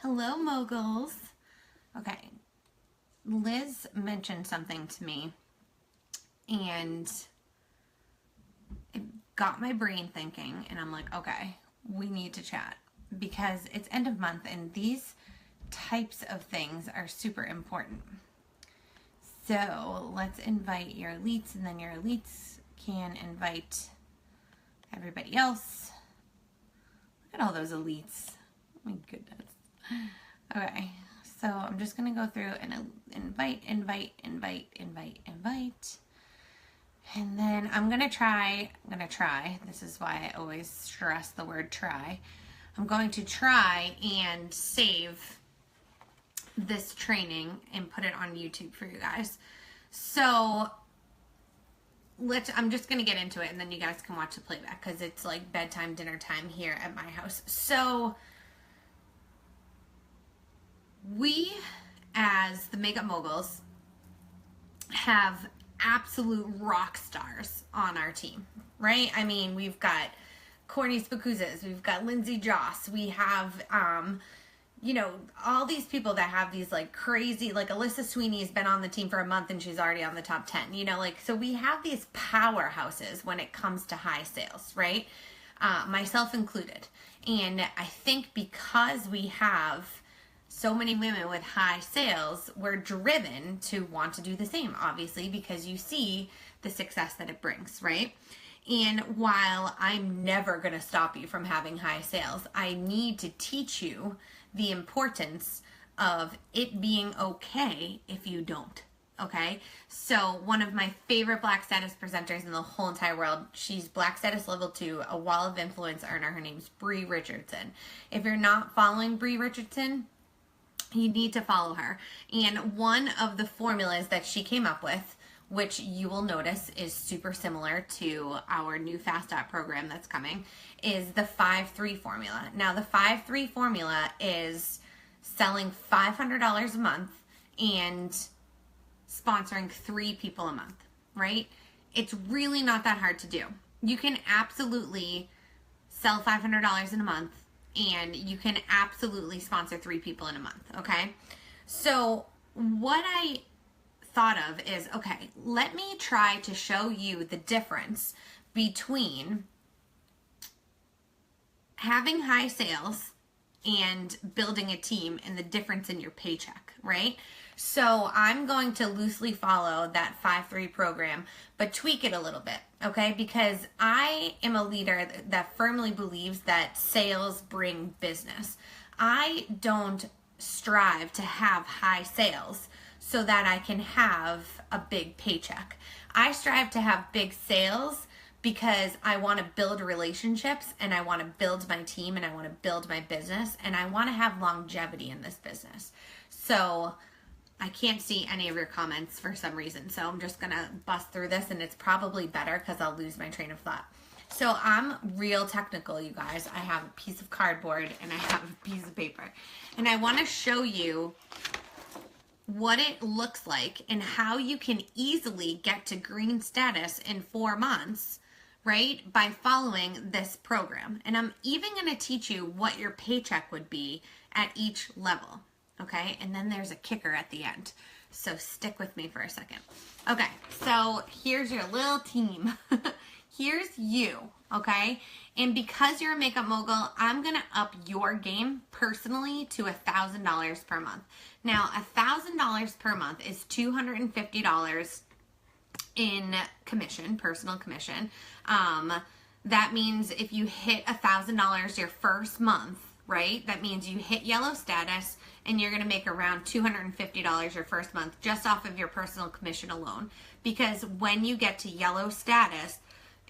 Hello, moguls. Okay, Liz mentioned something to me, and it got my brain thinking, and I'm like, okay, we need to chat because it's end of month, and these types of things are super important. So let's invite your elites, and then your elites can invite everybody else. Look at all those elites. Oh my goodness. Okay, so I'm just going to go through and invite. And then I'm going to try, this is why I always stress the word try. I'm going to try and save this training and put it on YouTube for you guys. So I'm just going to get into it, and then you guys can watch the playback because it's like bedtime, dinner time here at my house. So we, as the Makeup Moguls, have absolute rock stars on our team, right? I mean, we've got Courtney Spacuzas, we've got Lindsay Joss, we have, all these people that have these like crazy, like Alyssa Sweeney has been on the team for a month and she's already on the top 10, so we have these powerhouses when it comes to high sales, right? Myself included. And I think because we have so many women with high sales, we're driven to want to do the same, obviously, because you see the success that it brings, right? And while I'm never going to stop you from having high sales, I need to teach you the importance of it being okay if you don't, okay? So one of my favorite Black Status presenters in the whole entire world, she's Black Status Level 2, a Wall of Influence earner. Her name's Bree Richardson. If you're not following Bree Richardson, you need to follow her. And one of the formulas that she came up with, which you will notice is super similar to our new Fast App program that's coming, is the 5-3 formula. Now, the 5-3 formula is selling $500 a month and sponsoring 3 people a month, right? It's really not that hard to do. You can absolutely sell $500 in a month, and you can absolutely sponsor 3 people in a month, okay? So what I thought of is, okay, let me try to show you the difference between having high sales and building a team and the difference in your paycheck, right? So I'm going to loosely follow that 5-3 program, but tweak it a little bit, okay? Because I am a leader that firmly believes that sales bring business. I don't strive to have high sales so that I can have a big paycheck. I strive to have big sales because I want to build relationships, and I want to build my team, and I want to build my business, and I want to have longevity in this business. So I can't see any of your comments for some reason, so I'm just going to bust through this, and it's probably better because I'll lose my train of thought. So I'm real technical, you guys. I have a piece of cardboard, and I have a piece of paper. And I want to show you what it looks like and how you can easily get to green status in 4 months, right, by following this program. And I'm even going to teach you what your paycheck would be at each level, okay? And then there's a kicker at the end. So stick with me for a second. Okay, so here's your little team. Here's you, okay? And because you're a makeup mogul, I'm going to up your game personally to $1,000 per month. Now, $1,000 per month is $250 in commission, personal commission. That means if you hit $1,000 your first month, right? That means you hit yellow status and you're going to make around $250 your first month just off of your personal commission alone. Because when you get to yellow status,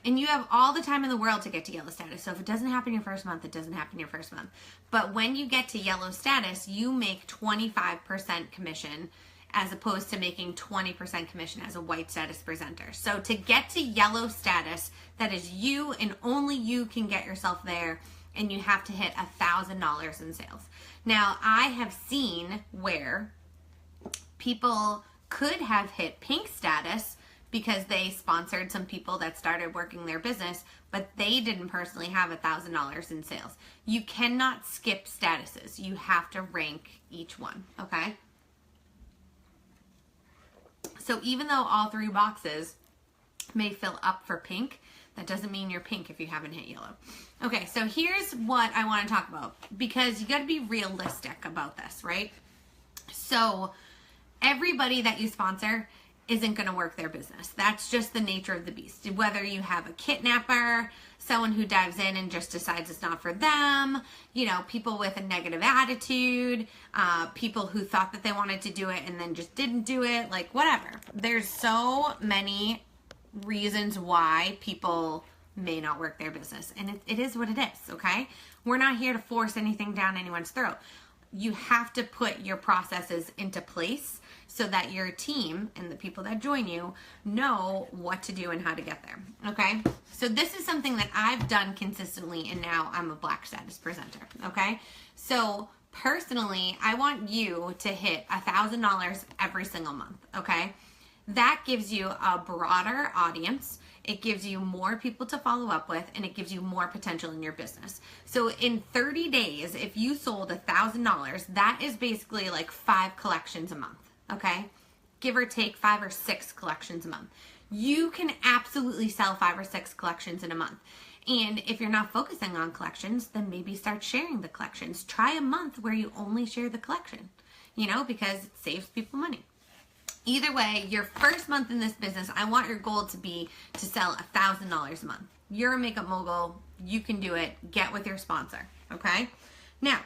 and you have all the time in the world to get to yellow status. So if it doesn't happen your first month, it doesn't happen your first month. But when you get to yellow status, you make 25% commission as opposed to making 20% commission as a white status presenter. So to get to yellow status, that is you and only you can get yourself there, and you have to hit $1,000 in sales. Now, I have seen where people could have hit pink status because they sponsored some people that started working their business, but they didn't personally have $1,000 in sales. You cannot skip statuses. You have to rank each one, okay? So even though all 3 boxes may fill up for pink, that doesn't mean you're pink if you haven't hit yellow. Okay, so here's what I want to talk about, because you got to be realistic about this, right? So everybody that you sponsor isn't going to work their business. That's just the nature of the beast. Whether you have a kidnapper, someone who dives in and just decides it's not for them, you know, people with a negative attitude, people who thought that they wanted to do it and then just didn't do it, like whatever. There's so many reasons why people may not work their business, and it is what it is, okay? We're not here to force anything down anyone's throat. You have to put your processes into place so that your team and the people that join you know what to do and how to get there, okay? So this is something that I've done consistently, and now I'm a black status presenter, okay? So personally, I want you to hit $1,000 every single month, okay? That gives you a broader audience. It gives you more people to follow up with, and it gives you more potential in your business. So in 30 days, if you sold $1,000, that is basically like 5 collections a month, okay? Give or take 5 or 6 collections a month. You can absolutely sell 5 or 6 collections in a month. And if you're not focusing on collections, then maybe start sharing the collections. Try a month where you only share the collection, you know, because it saves people money. Either way, your first month in this business, I want your goal to be to sell $1,000 a month. You're a makeup mogul. You can do it. Get with your sponsor, okay? Now,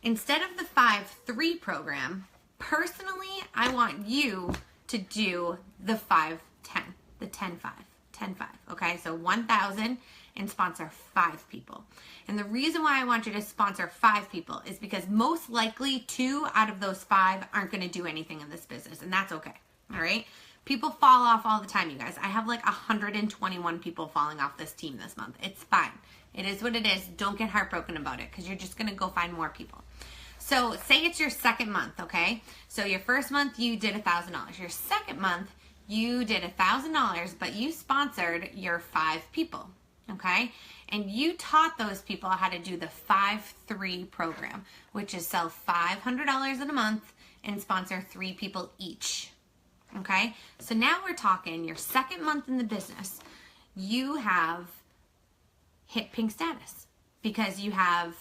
instead of the 5-3 program, personally, I want you to do the 5-10, the 10-5, 10-5, okay? So 1,000 and sponsor 5 people. And the reason why I want you to sponsor 5 people is because most likely 2 out of those 5 aren't going to do anything in this business, and that's okay, all right? People fall off all the time, you guys. I have like 121 people falling off this team this month. It's fine. It is what it is. Don't get heartbroken about it, because you're just going to go find more people. So say it's your second month, okay? So your first month, you did $1,000. Your second month, you did $1,000, but you sponsored your 5 people, okay? And you taught those people how to do the 5-3 program, which is sell $500 in a month and sponsor 3 people each, okay? So now we're talking your second month in the business, you have hit pink status because you have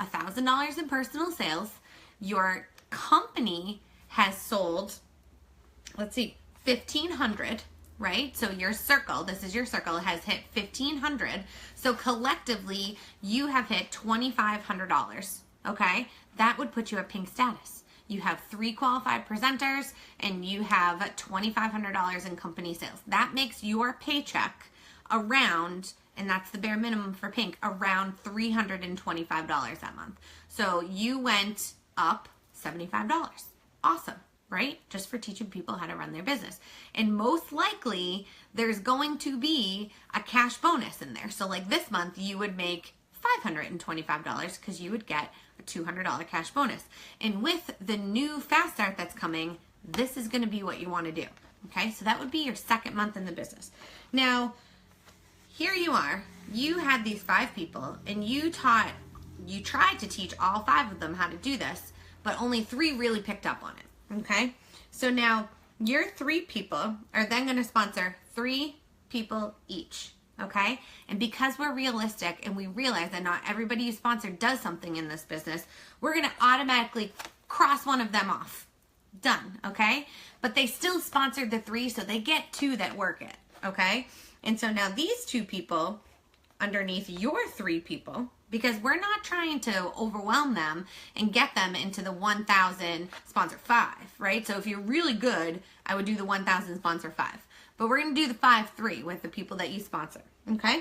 $1,000 in personal sales. Your company has sold, let's see, 1,500, right? So your circle, this is your circle, has hit 1,500. So collectively, you have hit $2,500, okay? That would put you at pink status. You have 3 qualified presenters, and you have $2,500 in company sales. That makes your paycheck around, and that's the bare minimum for pink, around $325 that month. So you went up $75. Awesome. Right? Just for teaching people how to run their business. And most likely, there's going to be a cash bonus in there. So like this month, you would make $525 because you would get a $200 cash bonus. And with the new Fast Start that's coming, this is going to be what you want to do. Okay? So that would be your second month in the business. Now, here you are. You had these 5 people, and you tried to teach all 5 of them how to do this, but only 3 really picked up on it. Okay, so now your 3 people are then going to sponsor 3 people each, okay? And because we're realistic and we realize that not everybody you sponsor does something in this business, we're going to automatically cross one of them off. Done, okay? But they still sponsored the 3, so they get 2 that work it, okay? And so now these 2 people underneath your 3 people, because we're not trying to overwhelm them and get them into the 1,000 sponsor 5, right? So if you're really good, I would do the 1,000 sponsor 5. But we're going to do the 5-3 with the people that you sponsor, okay?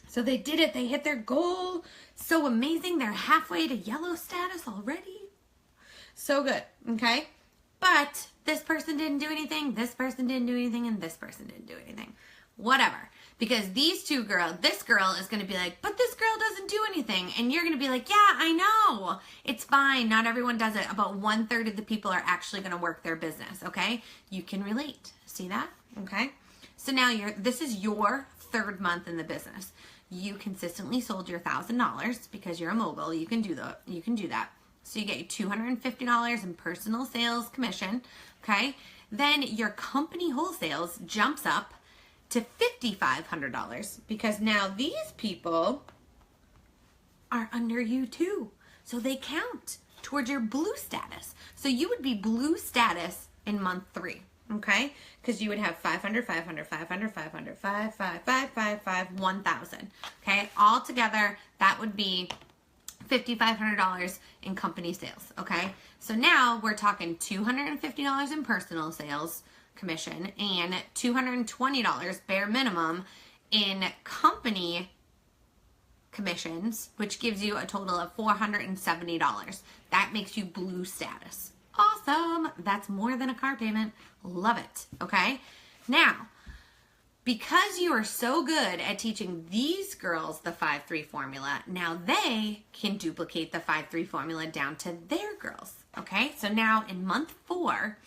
So they did it. They hit their goal. So amazing. They're halfway to yellow status already. So good, okay? But this person didn't do anything, this person didn't do anything, and this person didn't do anything. Whatever. Because these 2 girls, this girl is going to be like, but this girl doesn't do anything. And you're going to be like, yeah, I know. It's fine. Not everyone does it. About 1/3 of the people are actually going to work their business, okay? You can relate. See that? Okay. So now this is your third month in the business. You consistently sold your $1,000 because you're a mogul. You can do that. So you get $250 in personal sales commission. Okay. Then your company wholesales jumps up to $5,500 because now these people are under you too. So they count towards your blue status. So you would be blue status in month 3, okay? Because you would have 500, 500, 500, 500, 5, 5, 5, 5, 5, 1,000, okay? All together, that would be $5,500 in company sales, okay? So now we're talking $250 in personal sales commission and $220 bare minimum in company commissions, which gives you a total of $470. That makes you blue status. Awesome. That's more than a car payment. Love it. Okay. Now, because you are so good at teaching these girls the 5-3 formula, now they can duplicate the 5-3 formula down to their girls. Okay. So now in month 4,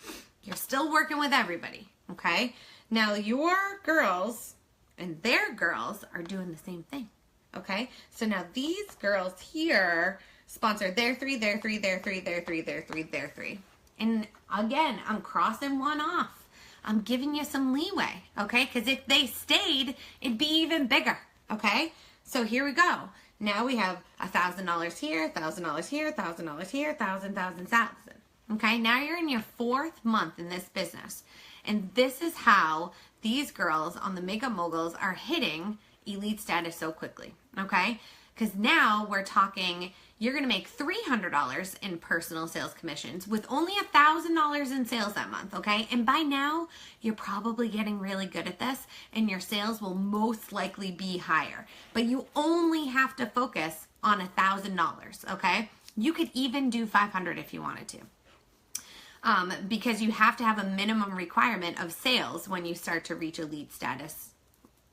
you're still working with everybody. Okay. Now your girls and their girls are doing the same thing. Okay, so now these girls here sponsor their 3, their 3, their 3, their 3, their 3, their 3. And again, I'm crossing one off. I'm giving you some leeway, okay? Because if they stayed, it'd be even bigger, okay? So here we go. Now we have $1,000 here, $1,000 here, $1,000 here, $1,000. Okay, now you're in your 4th month in this business. And this is how these girls on the Makeup Moguls are hitting elite status so quickly, okay? Because now we're talking, you're going to make $300 in personal sales commissions with only $1,000 in sales that month, okay? And by now, you're probably getting really good at this and your sales will most likely be higher. But you only have to focus on $1,000, okay? You could even do $500 if you wanted to. Because you have to have a minimum requirement of sales when you start to reach elite status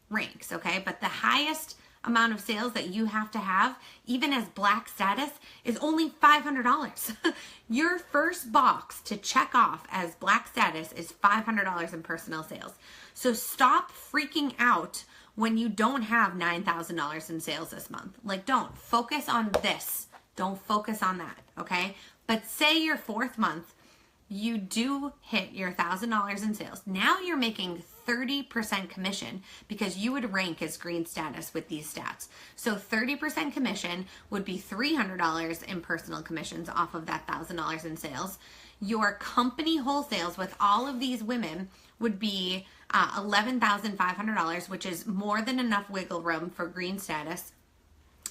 ranks, okay? But the highest amount of sales that you have to have, even as black status, is only $500. Your first box to check off as black status is $500 in personal sales. So stop freaking out when you don't have $9,000 in sales this month. Like, don't focus on this. Don't focus on that, okay? But say your 4th month, you do hit your $1,000 in sales. Now you're making 30% commission because you would rank as green status with these stats. So 30% commission would be $300 in personal commissions off of that $1,000 in sales. Your company wholesales with all of these women would be $11,500, which is more than enough wiggle room for green status,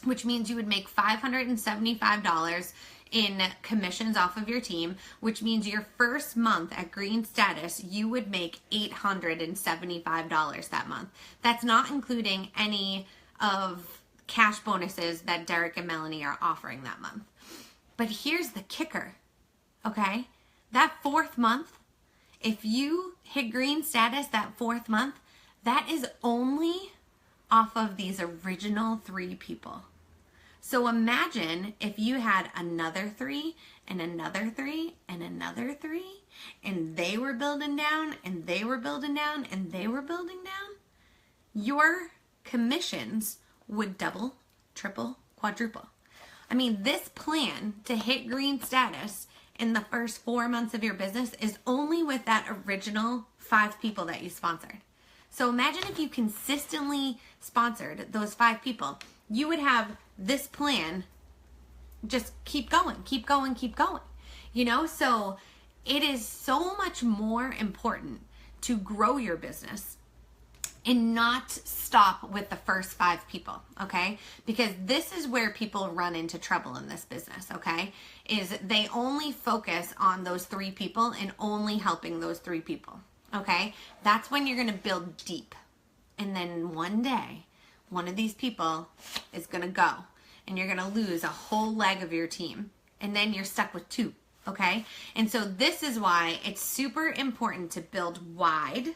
which means you would make $575 in commissions off of your team, which means your first month at green status, you would make $875 that month. That's not including any of cash bonuses that Derek and Melanie are offering that month. But here's the kicker, okay? That 4th month, if you hit green status that 4th month, that is only off of these original 3 people. So imagine if you had another 3 and another 3 and another 3 and they were building down and they were building down and they were building down. Your commissions would double, triple, quadruple. I mean, this plan to hit green status in the first 4 months of your business is only with that original 5 people that you sponsored. So imagine if you consistently sponsored those 5 people, you would have this plan just keep going, keep going, keep going. You know, so it is so much more important to grow your business and not stop with the first 5 people, okay? Because this is where people run into trouble in this business, okay? Is they only focus on those 3 people and only helping those 3 people, okay? That's when you're gonna build deep. And then one day, one of these people is going to go and you're going to lose a whole leg of your team and then you're stuck with 2, okay? And so this is why it's super important to build wide,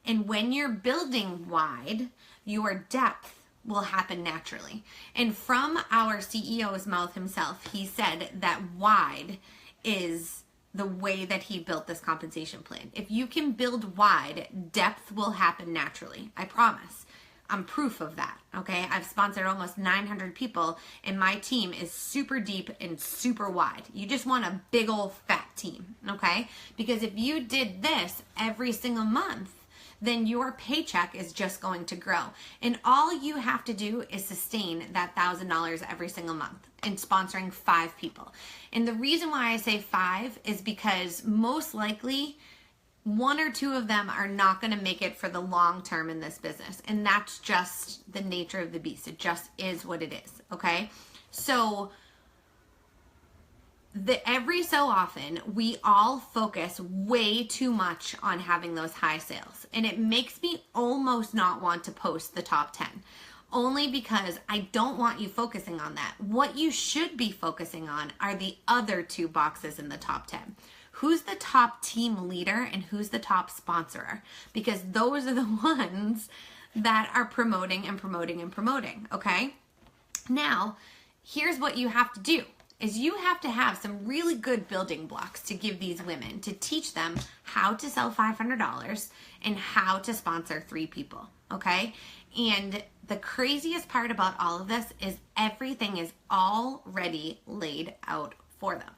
and when you're building wide, your depth will happen naturally. And from our CEO's mouth himself, he said that wide is the way that he built this compensation plan. If you can build wide, depth will happen naturally. I promise. I'm proof of that, okay? I've sponsored almost 900 people, and my team is super deep and super wide. You just want a big old fat team, okay? Because if you did this every single month, then your paycheck is just going to grow. And all you have to do is sustain that $1,000 every single month and sponsoring 5 people. And the reason why I say 5 is because most likely 1 or 2 of them are not going to make it for the long term in this business. And that's just the nature of the beast. It just is what it is, okay? So every so often, we all focus way too much on having those high sales. And it makes me almost not want to post the top 10. Only because I don't want you focusing on that. What you should be focusing on are the other 2 boxes in the top 10. Who's the top team leader and who's the top sponsorer? Because those are the ones that are promoting and promoting and promoting, okay? Now, here's what you have to do. Is you have to have some really good building blocks to give these women to teach them how to sell $500 and how to sponsor 3 people, okay? And the craziest part about all of this is everything is already laid out for them.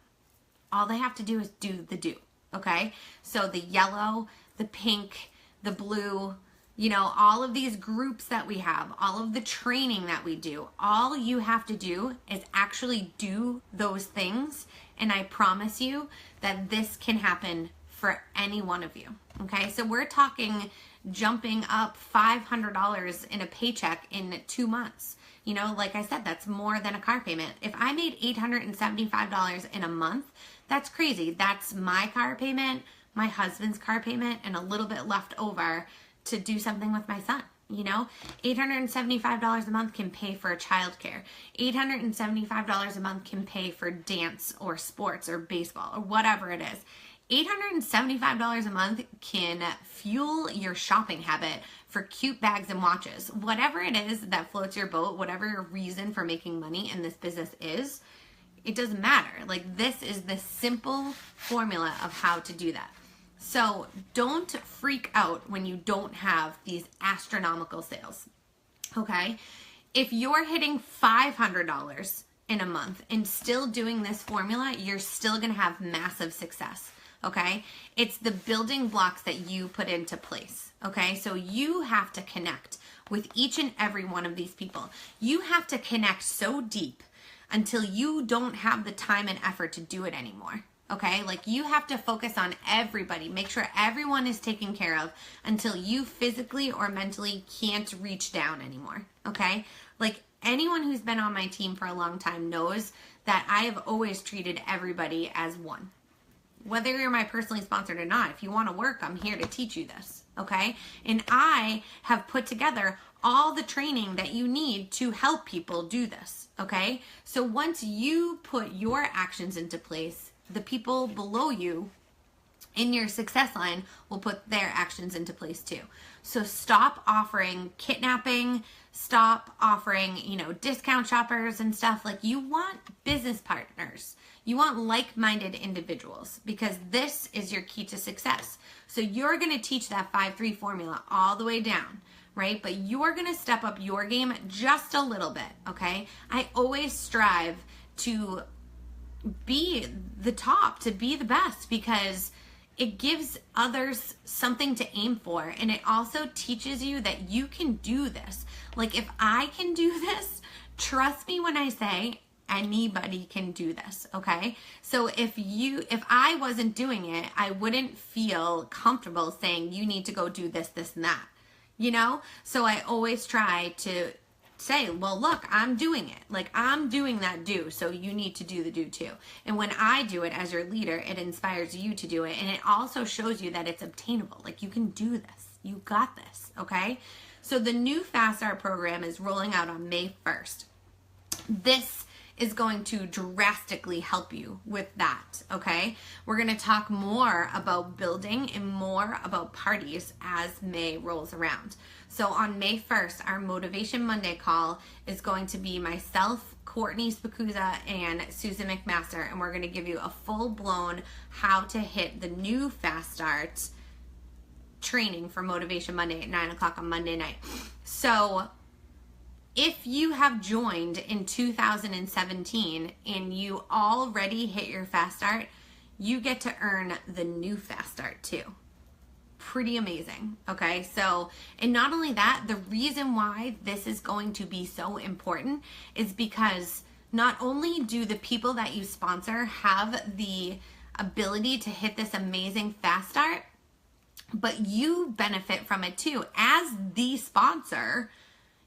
All they have to do is do the do, okay? So the yellow, the pink, the blue, you know, all of these groups that we have, all of the training that we do, all you have to do is actually do those things. And I promise you that this can happen for any one of you, okay? So we're talking jumping up $500 in a paycheck in 2 months. You know, like I said, that's more than a car payment. If I made $875 in a month, that's crazy. That's my car payment, my husband's car payment, and a little bit left over to do something with my son. You know, $875 a month can pay for childcare. $875 a month can pay for dance or sports or baseball or whatever it is. $875 a month can fuel your shopping habit for cute bags and watches. Whatever it is that floats your boat, whatever your reason for making money in this business is, it doesn't matter. Like, this is the simple formula of how to do that. So don't freak out when you don't have these astronomical sales, okay? If you're hitting $500 in a month and still doing this formula, you're still gonna have massive success, okay? It's the building blocks that you put into place, okay? So you have to connect with each and every one of these people. You have to connect so deep until you don't have the time and effort to do it anymore. Okay, like you have to focus on everybody. Make sure everyone is taken care of until you physically or mentally can't reach down anymore. Okay, like anyone who's been on my team for a long time knows that I have always treated everybody as one. Whether you're my personally sponsored or not, if you want to work, I'm here to teach you this. Okay, and I have put together all the training that you need to help people do this. Okay, so once you put your actions into place, the people below you in your success line will put their actions into place too. So stop offering kidnapping, stop offering, discount shoppers and stuff. Like, you want business partners. You want like-minded individuals, because this is your key to success. So you're going to teach that 5-3 formula all the way down, right? But you're going to step up your game just a little bit, okay? I always strive to be the top, to be the best, because it gives others something to aim for, and it also teaches you that you can do this. Like, if I can do this, trust me when I say anybody can do this, okay? So if I wasn't doing it, I wouldn't feel comfortable saying you need to go do this, this, and that, So I always try to say, well, look, I'm doing it. Like, I'm doing that do, so you need to do the do too. And when I do it as your leader, it inspires you to do it. And it also shows you that it's obtainable. Like, you can do this. You got this, okay? So the new Fast Start program is rolling out on May 1st. This is going to drastically help you with that, okay? We're going to talk more about building and more about parties as May rolls around. So on May 1st, our Motivation Monday call is going to be myself, Courtney Spacuzza, and Susan McMaster, and we're going to give you a full-blown how to hit the new Fast Start training for Motivation Monday at 9 o'clock on Monday night. So if you have joined in 2017 and you already hit your Fast Start, you get to earn the new Fast Start too. Pretty amazing, okay? So, and not only that, the reason why this is going to be so important is because not only do the people that you sponsor have the ability to hit this amazing Fast Start, but you benefit from it too. As the sponsor,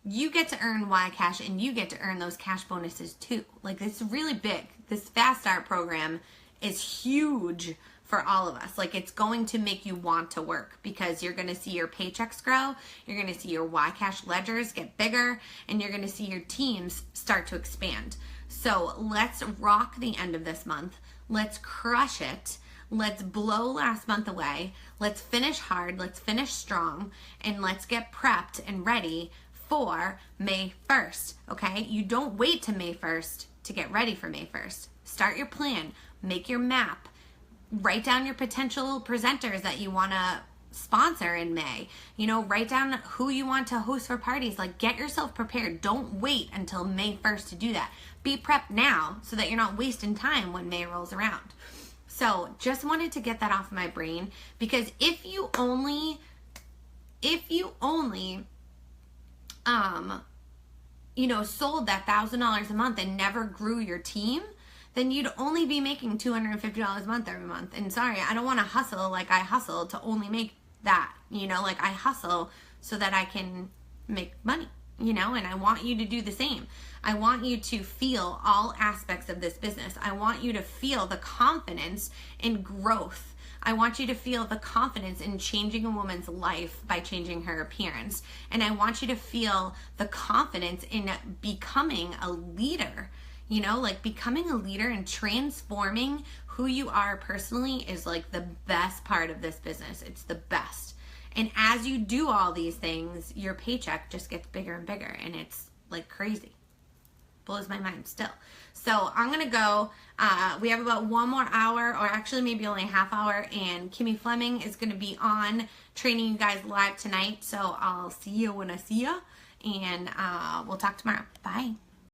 you get to earn Y Cash and you get to earn those cash bonuses too. Like, it's really big. This Fast Start program is huge for all of us. Like, it's going to make you want to work because you're going to see your paychecks grow, you're going to see your Y Cash ledgers get bigger, and you're going to see your teams start to expand. So let's rock the end of this month. Let's crush it. Let's blow last month away. Let's finish hard. Let's finish strong. And let's get prepped and ready for May 1st, okay? You don't wait to May 1st to get ready for May 1st. Start your plan. Make your map. Write down your potential presenters that you want to sponsor in May. You know, write down who you want to host for parties. Like, get yourself prepared. Don't wait until May 1st to do that. Be prepped now so that you're not wasting time when May rolls around. So just wanted to get that off my brain, because if you only sold that $1,000 a month and never grew your team, then you'd only be making $250 a month every month. And sorry, I don't want to hustle like I hustle to only make that, like I hustle so that I can make money, and I want you to do the same. I want you to feel all aspects of this business. I want you to feel the confidence in growth. I want you to feel the confidence in changing a woman's life by changing her appearance. And I want you to feel the confidence in becoming a leader. Becoming a leader and transforming who you are personally is like the best part of this business. It's the best. And as you do all these things, your paycheck just gets bigger and bigger, and it's like crazy. Blows my mind still. So I'm going to go. We have about one more hour, or actually maybe only a half hour, and Kimmy Fleming is going to be on training you guys live tonight. So I'll see you when I see you, and we'll talk tomorrow. Bye.